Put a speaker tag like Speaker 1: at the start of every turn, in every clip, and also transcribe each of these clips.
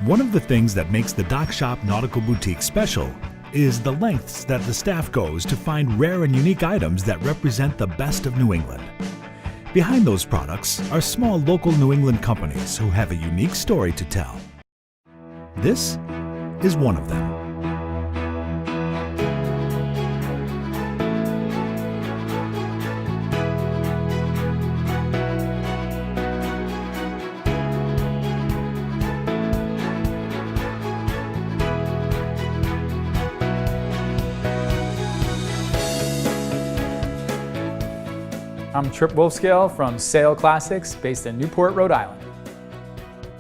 Speaker 1: One of the things that makes the Dock Shop Nautical Boutique special is the lengths that the staff goes to find rare and unique items that represent the best of New England. Behind those products are small local New England companies who have a unique story to tell. This is one of them.
Speaker 2: I'm Trip Wolfscale from Sail Classics, based in Newport, Rhode Island.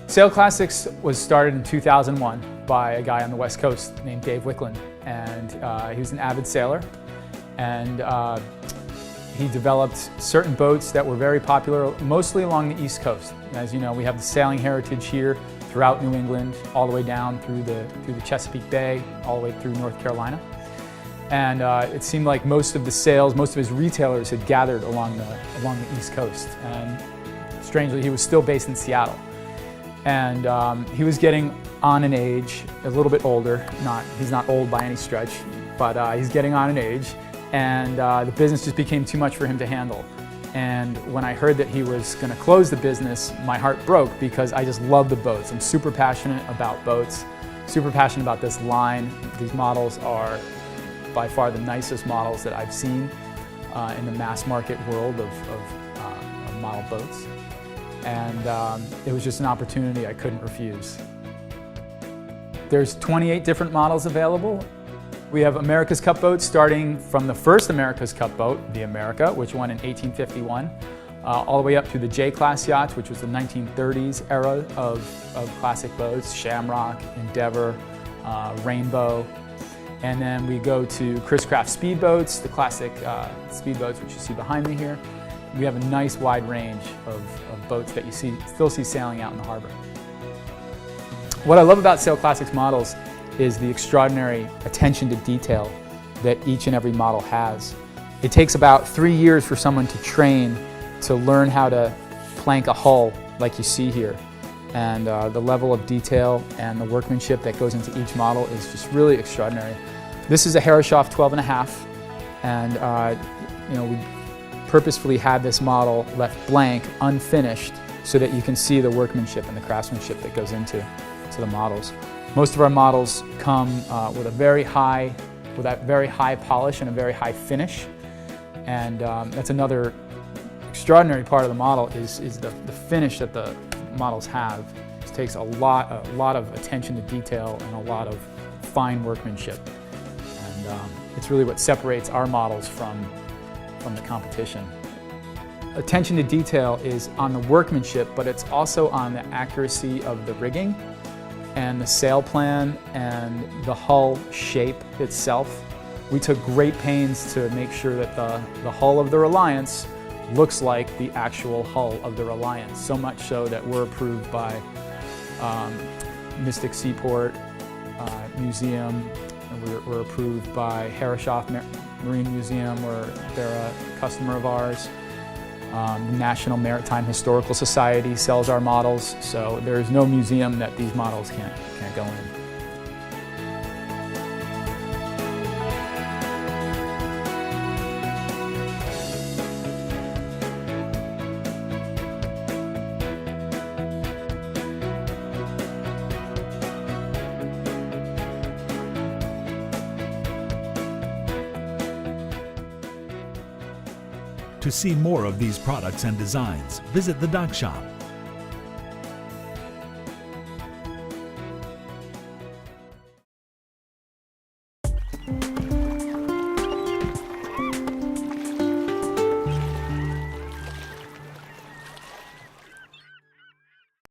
Speaker 2: Sail Classics was started in 2001 by a guy on the West Coast named Dave Wickland, and he was an avid sailor, and he developed certain boats that were very popular, mostly along the East Coast. As you know, we have the sailing heritage here throughout New England, all the way down through the Chesapeake Bay, all the way through North Carolina. And it seemed like most of the sales, most of his retailers had gathered along the East Coast. And strangely, he was still based in Seattle. And he was getting on in age, a little bit older. He's not old by any stretch, but he's getting on in age. And the business just became too much for him to handle. And when I heard that he was going to close the business, my heart broke because I just love the boats. I'm super passionate about boats, super passionate about this line. These models are by far the nicest models that I've seen in the mass market world of model boats. And it was just an opportunity I couldn't refuse. There's 28 different models available. We have America's Cup boats starting from the first America's Cup boat, the America, which won in 1851, all the way up to the J-class yachts, which was the 1930s era of classic boats, Shamrock, Endeavor, Rainbow. And then we go to Chris Craft speedboats, the classic speedboats, which you see behind me here. We have a nice wide range of boats that you still see sailing out in the harbor. What I love about Sail Classics models is the extraordinary attention to detail that each and every model has. It takes about 3 years for someone to train to learn how to plank a hull like you see here. And the level of detail and the workmanship that goes into each model is just really extraordinary. This is a Herreshoff 12.5, and we purposefully had this model left blank, unfinished, so that you can see the workmanship and the craftsmanship that goes into the models. Most of our models come with that very high polish and a very high finish, and that's another extraordinary part of the model is the finish that the models have. It takes a lot of attention to detail and a lot of fine workmanship, and it's really what separates our models from the competition. Attention to detail is on the workmanship, but it's also on the accuracy of the rigging and the sail plan and the hull shape itself. We took great pains to make sure that the hull of the Reliance looks like the actual hull of the Reliance, so much so that we're approved by Mystic Seaport Museum, and we're approved by Herreshoff Marine Museum, where they're a customer of ours. The National Maritime Historical Society sells our models, so there's no museum that these models can't go in.
Speaker 1: To see more of these products and designs, visit the Dock Shop